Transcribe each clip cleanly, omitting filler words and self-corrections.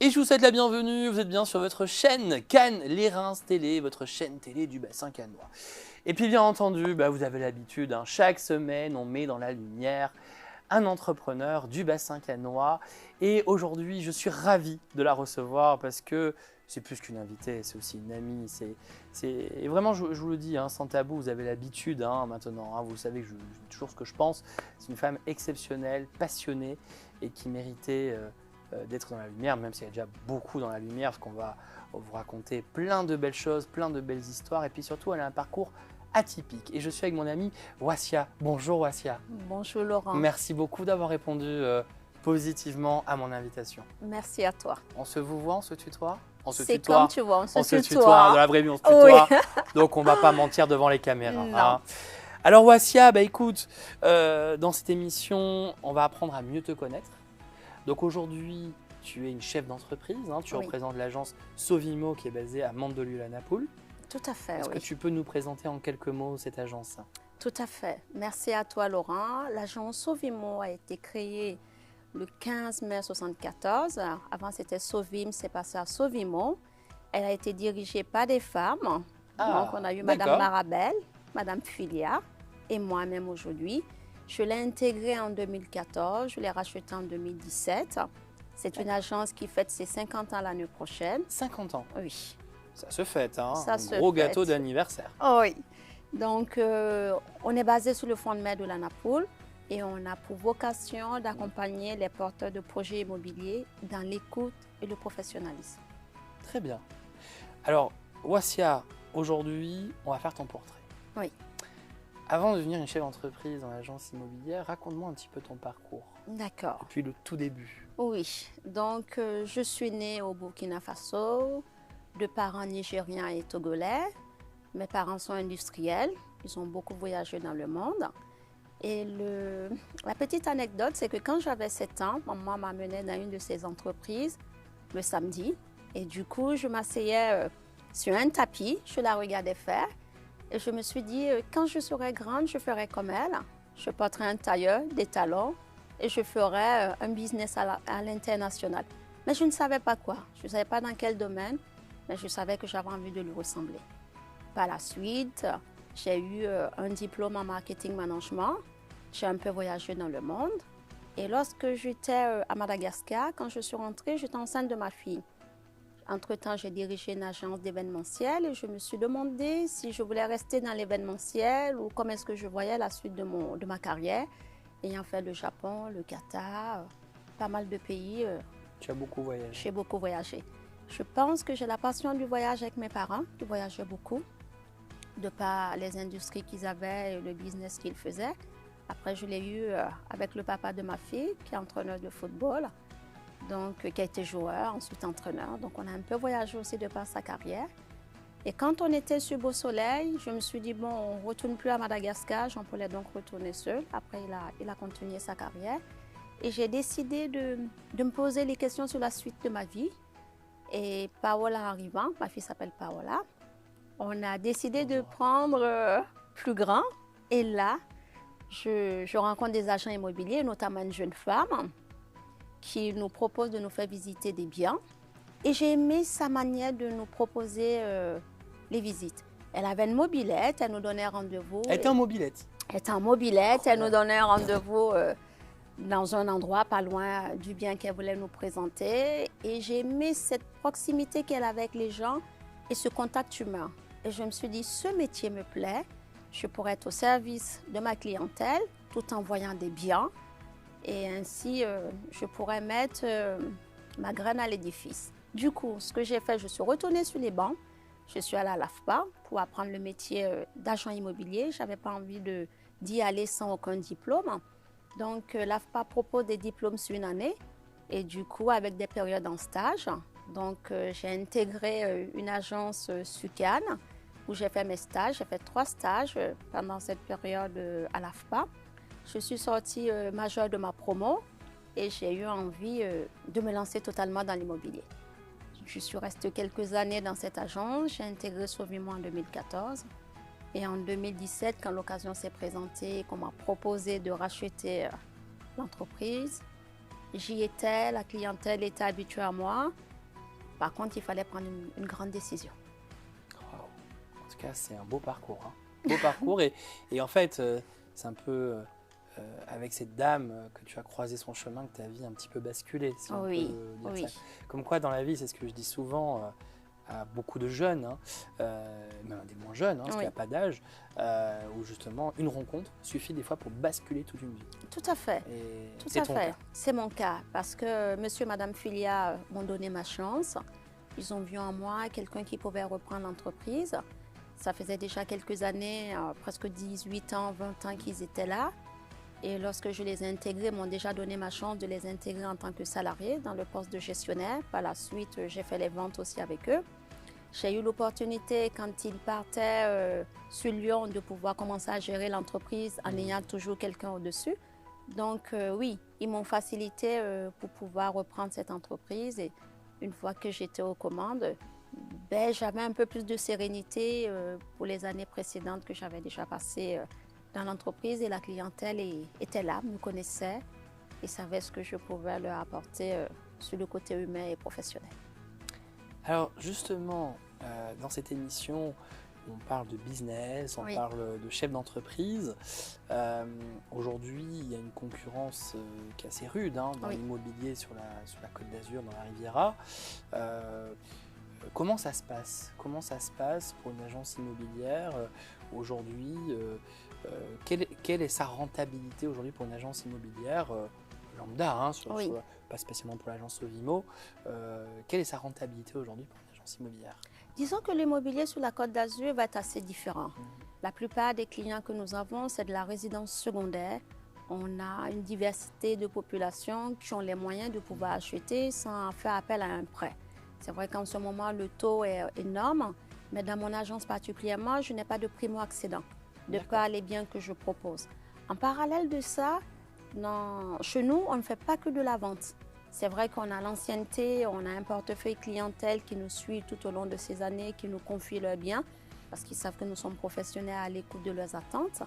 Et je vous souhaite la bienvenue, vous êtes bien sur votre chaîne Cannes Les Reims Télé, votre chaîne télé du bassin cannois. Et puis bien entendu, vous avez l'habitude, chaque semaine on met dans la lumière un entrepreneur du bassin cannois. Et aujourd'hui, je suis ravi de la recevoir parce que c'est plus qu'une invitée, c'est aussi une amie. Et vraiment, je vous le dis, sans tabou, vous avez l'habitude maintenant. Vous savez que je dis toujours ce que je pense. C'est une femme exceptionnelle, passionnée et qui méritait d'être dans la lumière, même s'il y a déjà beaucoup dans la lumière, parce qu'on va vous raconter plein de belles choses, plein de belles histoires. Et puis surtout, elle a un parcours atypique. Et je suis avec mon amie Wassia. Bonjour Wassia. Bonjour Laurent. Merci beaucoup d'avoir répondu positivement à mon invitation. Merci à toi. On se vous voit, on se tutoie? On se C'est tutoie. comme tu vois, on se tutoie. Dans la vraie vie, on se tutoie. Oui. Donc on ne va pas mentir devant les caméras. Non. Alors Wassia, écoute, dans cette émission, on va apprendre à mieux te connaître. Donc aujourd'hui, tu es une chef d'entreprise. Tu représentes l'agence Sovimo qui est basée à Mandelieu-la-Napoule. Tout à fait, Est-ce que tu peux nous présenter en quelques mots cette agence? Tout à fait. Merci à toi, Laurent. L'agence Sovimo a été créée le 15 mai 1974. Avant, c'était Sovim, c'est passé à Sovimo. Elle a été dirigée par des femmes. Donc, on a eu Madame Marabel, Madame Filia et moi-même aujourd'hui. Je l'ai intégrée en 2014, je l'ai rachetée en 2017. C'est une agence qui fête ses 50 ans l'année prochaine. 50 ans? Oui. Ça se fête, un se gros fête. gâteau d'anniversaire. Oh oui. Donc, on est basé sur le fondement de la Napoule et on a pour vocation d'accompagner les porteurs de projets immobiliers dans l'écoute et le professionnalisme. Très bien. Alors, Wassia, aujourd'hui, on va faire ton portrait. Oui. Avant de devenir une chef d'entreprise dans l'agence immobilière, raconte-moi un petit peu ton parcours. D'accord. Depuis le tout début. Oui. Donc, je suis née au Burkina Faso, de parents nigériens et togolais. Mes parents sont industriels, ils ont beaucoup voyagé dans le monde. Et la petite anecdote, c'est que quand j'avais 7 ans, maman m'amenait dans une de ces entreprises le samedi. Et du coup, je m'asseyais sur un tapis, je la regardais faire. Et je me suis dit, quand je serai grande, je ferai comme elle. Je porterai un tailleur, des talons et je ferai un business à l'international. Mais je ne savais pas quoi, je ne savais pas dans quel domaine, mais je savais que j'avais envie de lui ressembler. Par la suite, j'ai eu un diplôme en marketing management. J'ai un peu voyagé dans le monde. Et lorsque j'étais à Madagascar, quand je suis rentrée, j'étais enceinte de ma fille. Entre-temps, j'ai dirigé une agence d'événementiel et je me suis demandé si je voulais rester dans l'événementiel ou comment est-ce que je voyais la suite de ma carrière. Ayant fait le Japon, le Qatar, pas mal de pays. Tu as beaucoup voyagé. J'ai beaucoup voyagé. Je pense que j'ai la passion du voyage avec mes parents, qui voyageaient beaucoup, de par les industries qu'ils avaient et le business qu'ils faisaient. Après, je l'ai eu avec le papa de ma fille, qui est entraîneur de football, donc qui a été joueur, ensuite entraîneur. Donc, on a un peu voyagé aussi de par sa carrière. Et quand on était sur Beau Soleil, je me suis dit, bon, on ne retourne plus à Madagascar, j'en voulais donc retourner seul. Après, il a continué sa carrière. Et j'ai décidé de me poser les questions sur la suite de ma vie. Et Paola arrivant, ma fille s'appelle Paola, on a décidé de prendre plus grand. Et là, je rencontre des agents immobiliers, notamment une jeune femme, qui nous propose de nous faire visiter des biens. Et j'ai aimé sa manière de nous proposer les visites. Elle avait une mobilette, elle nous donnait rendez-vous. Elle était en mobilette? Elle était en mobilette, elle nous donnait rendez-vous dans un endroit pas loin du bien qu'elle voulait nous présenter. Et j'ai aimé cette proximité qu'elle avait avec les gens et ce contact humain. Et je me suis dit, ce métier me plaît, je pourrais être au service de ma clientèle tout en voyant des biens. Et ainsi, je pourrais mettre ma graine à l'édifice. Du coup, ce que j'ai fait, je suis retournée sur les bancs. Je suis allée à l'AFPA pour apprendre le métier d'agent immobilier. Je n'avais pas envie d'y aller sans aucun diplôme. Donc, l'AFPA propose des diplômes sur une année et du coup, avec des périodes en stage. Donc, j'ai intégré une agence sur Cannes où j'ai fait mes stages. J'ai fait 3 stages pendant cette période à l'AFPA. Je suis sortie majeure de ma promo et j'ai eu envie de me lancer totalement dans l'immobilier. Je suis restée quelques années dans cette agence. J'ai intégré Sovimo en 2014. Et en 2017, quand l'occasion s'est présentée, qu'on m'a proposé de racheter l'entreprise, j'y étais, la clientèle était habituée à moi. Par contre, il fallait prendre une grande décision. Wow. En tout cas, c'est un beau parcours. Beau parcours. Et en fait, c'est un peu avec cette dame que tu as croisé son chemin que ta vie a un petit peu basculé. Si on peut dire ça. Comme quoi, dans la vie, c'est ce que je dis souvent à beaucoup de jeunes, même des moins jeunes, parce qu'il n'y a pas d'âge, où justement, une rencontre suffit des fois pour basculer toute une vie. Tout à fait. C'est ton cas. C'est mon cas. Parce que monsieur et madame Filia m'ont donné ma chance. Ils ont vu en moi quelqu'un qui pouvait reprendre l'entreprise. Ça faisait déjà quelques années, presque 18 ans, 20 ans qu'ils étaient là. Et lorsque je les ai intégrés, ils m'ont déjà donné ma chance de les intégrer en tant que salariés dans le poste de gestionnaire. Par la suite, j'ai fait les ventes aussi avec eux. J'ai eu l'opportunité, quand ils partaient sur Lyon, de pouvoir commencer à gérer l'entreprise en ayant toujours quelqu'un au-dessus. Donc oui, ils m'ont facilité pour pouvoir reprendre cette entreprise. Et une fois que j'étais aux commandes, j'avais un peu plus de sérénité pour les années précédentes que j'avais déjà passées dans l'entreprise. Et la clientèle était là, me connaissait et savait ce que je pouvais leur apporter sur le côté humain et professionnel. Alors justement, dans cette émission, on parle de business, on parle de chef d'entreprise. Aujourd'hui, il y a une concurrence qui est assez rude dans l'immobilier sur la Côte d'Azur, dans la Riviera. Comment ça se passe? Comment ça se passe pour une agence immobilière aujourd'hui? Quelle est sa rentabilité aujourd'hui pour une agence immobilière lambda, pas spécialement pour l'agence Sovimo? Quelle est sa rentabilité aujourd'hui pour une agence immobilière? Disons que l'immobilier sur la Côte d'Azur va être assez différent. La plupart des clients que nous avons, c'est de la résidence secondaire. On a une diversité de populations qui ont les moyens de pouvoir acheter sans faire appel à un prêt. C'est vrai qu'en ce moment, le taux est énorme, mais dans mon agence particulièrement, je n'ai pas de primo-accédant de par les biens que je propose. En parallèle de ça, chez nous, on ne fait pas que de la vente. C'est vrai qu'on a l'ancienneté, on a un portefeuille clientèle qui nous suit tout au long de ces années, qui nous confie leurs biens, parce qu'ils savent que nous sommes professionnels à l'écoute de leurs attentes,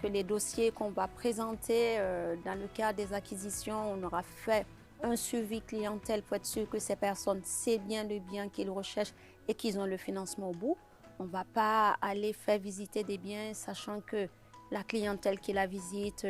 que les dossiers qu'on va présenter dans le cadre des acquisitions, on aura fait un suivi clientèle pour être sûr que ces personnes savent bien le bien qu'ils recherchent et qu'ils ont le financement au bout. On ne va pas aller faire visiter des biens sachant que la clientèle qui la visite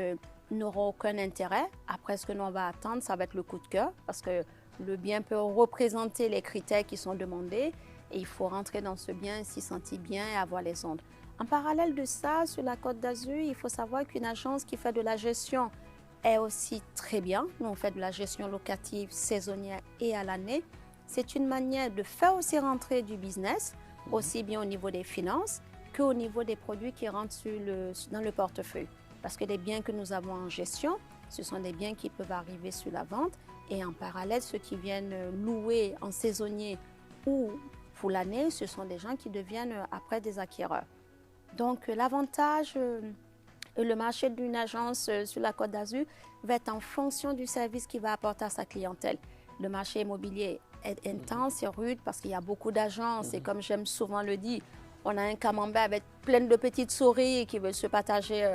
n'aura aucun intérêt. Après, ce que l'on va attendre, ça va être le coup de cœur parce que le bien peut représenter les critères qui sont demandés et il faut rentrer dans ce bien, s'y sentir bien et avoir les ondes. En parallèle de ça, sur la Côte d'Azur, il faut savoir qu'une agence qui fait de la gestion est aussi très bien. Nous, on fait de la gestion locative, saisonnière et à l'année. C'est une manière de faire aussi rentrer du business, aussi bien au niveau des finances qu'au niveau des produits qui rentrent dans le portefeuille. Parce que les biens que nous avons en gestion, ce sont des biens qui peuvent arriver sur la vente. Et en parallèle, ceux qui viennent louer en saisonnier ou pour l'année, ce sont des gens qui deviennent après des acquéreurs. Donc l'avantage et le marché d'une agence sur la Côte d'Azur va être en fonction du service qu'il va apporter à sa clientèle. Le marché immobilier est intense et rude parce qu'il y a beaucoup d'agences et comme j'aime souvent le dire, on a un camembert avec plein de petites souris qui veulent se partager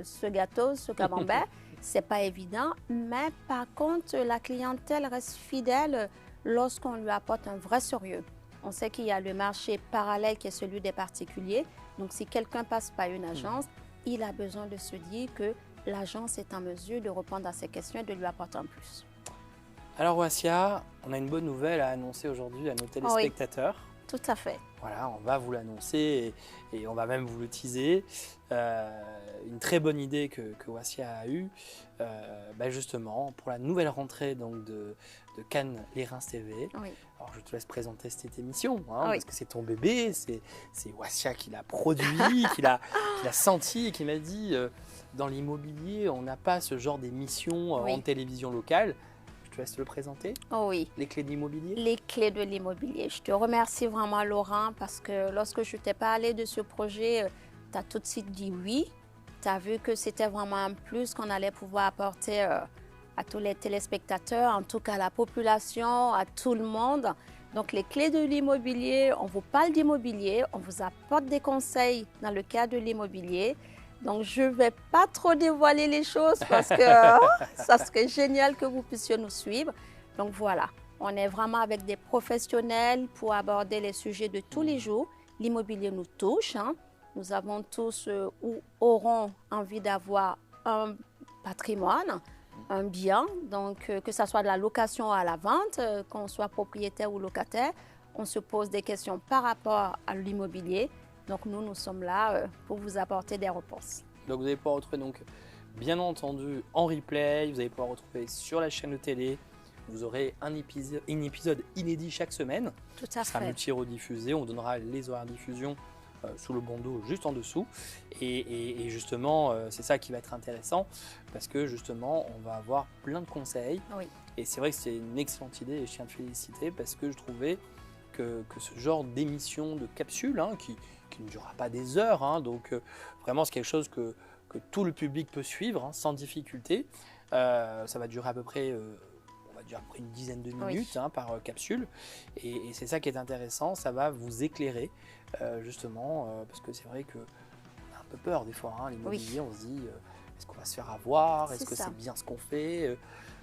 ce gâteau, ce camembert. C'est pas évident, mais par contre, la clientèle reste fidèle lorsqu'on lui apporte un vrai sérieux. On sait qu'il y a le marché parallèle qui est celui des particuliers. Donc, si quelqu'un passe par une agence, il a besoin de se dire que l'agence est en mesure de répondre à ses questions et de lui apporter un plus. Alors, Wassia, on a une bonne nouvelle à annoncer aujourd'hui à nos téléspectateurs. Oui, tout à fait. Voilà, on va vous l'annoncer et on va même vous le teaser. Une très bonne idée que Wassia a eue, justement, pour la nouvelle rentrée donc, de Cannes Les Reims TV. Oui. Alors, je te laisse présenter cette émission, parce que c'est ton bébé, c'est Wassia qui l'a produit, qui l'a senti et qui m'a dit dans l'immobilier, on n'a pas ce genre d'émission en télévision locale. Je te laisse le présenter. Oh oui. Les clés de l'immobilier. Les clés de l'immobilier. Je te remercie vraiment, Laurent, parce que lorsque je t'ai parlé de ce projet, tu as tout de suite dit oui. Tu as vu que c'était vraiment un plus qu'on allait pouvoir apporter à tous les téléspectateurs, en tout cas à la population, à tout le monde. Donc, les clés de l'immobilier, on vous parle d'immobilier, on vous apporte des conseils dans le cadre de l'immobilier. Donc, je ne vais pas trop dévoiler les choses parce que ça serait génial que vous puissiez nous suivre. Donc, voilà, On est vraiment avec des professionnels pour aborder les sujets de tous les jours. L'immobilier nous touche, hein. Nous avons tous ou auront envie d'avoir un patrimoine, un bien, donc que ce soit de la location à la vente, qu'on soit propriétaire ou locataire, on se pose des questions par rapport à l'immobilier. Donc nous sommes là pour vous apporter des réponses. Donc vous allez pouvoir retrouver donc, bien entendu en replay, vous allez pouvoir retrouver sur la chaîne de télé. Vous aurez un épisode inédit chaque semaine. Tout à Ça sera fait. multi-rediffusé. On donnera les horaires de diffusion sous le bandeau juste en dessous. Et justement, c'est ça qui va être intéressant parce que justement, on va avoir plein de conseils. Oui. Et c'est vrai que c'est une excellente idée et je tiens à te féliciter parce que je trouvais que ce genre d'émission, de capsule, hein, qui ne durera pas des heures, hein, donc vraiment c'est quelque chose que tout le public peut suivre hein, sans difficulté. Ça va durer à peu près une dizaine de minutes Oui. hein, par capsule. Et c'est ça qui est intéressant, ça va vous éclairer justement, parce que c'est vrai qu'on a un peu peur des fois, hein, l'immobilier, on se dit est-ce qu'on va se faire avoir, est-ce que c'est bien ce qu'on fait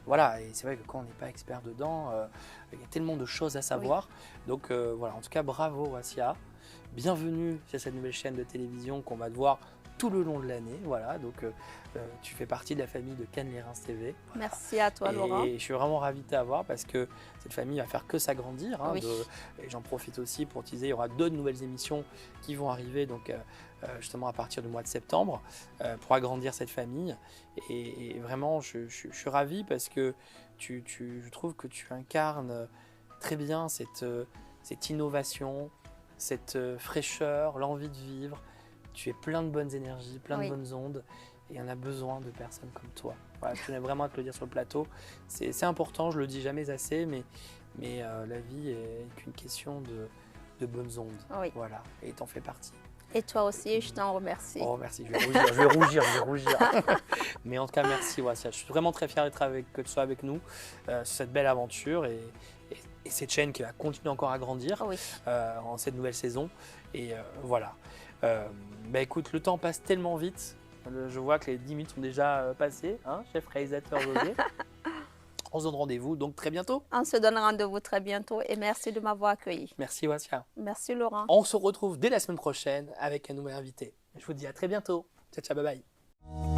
voilà, et c'est vrai que quand on n'est pas expert dedans, il y a tellement de choses à savoir. Donc voilà, en tout cas, bravo Wassia. Bienvenue sur cette nouvelle chaîne de télévision qu'on va te voir tout le long de l'année. Voilà, donc tu fais partie de la famille de Cannes Les Reims TV. Voilà. Merci à toi, Laurent. Et je suis vraiment ravi de t'avoir parce que cette famille va faire que s'agrandir. Hein, Oui. et j'en profite aussi pour teaser, il y aura d'autres nouvelles émissions qui vont arriver donc, justement à partir du mois de septembre pour agrandir cette famille. Et vraiment, je suis ravi parce que je trouve que tu incarnes très bien cette innovation, cette fraîcheur, l'envie de vivre. Tu es plein de bonnes énergies, plein de bonnes ondes. Et on a besoin de personnes comme toi. Voilà, je tenais vraiment à te le dire sur le plateau. C'est important, je le dis jamais assez, mais la vie est qu'une question de bonnes ondes. Oui. Voilà, et t'en fais partie. Et toi aussi, je t'en remercie. Oh merci, je vais rougir. Mais en tout cas, merci Wassia. Je suis vraiment très fier que tu sois avec nous sur cette belle aventure et cette chaîne qui va continuer encore à grandir en cette nouvelle saison. Et voilà. Bah écoute, le temps passe tellement vite. Je vois que les 10 minutes sont déjà passées, hein, chef réalisateur José. On se donne rendez-vous donc très bientôt. On se donne rendez-vous très bientôt et merci de m'avoir accueilli. Merci Wassia. Merci Laurent. On se retrouve dès la semaine prochaine avec un nouvel invité. Je vous dis à très bientôt. Ciao, ciao, bye bye.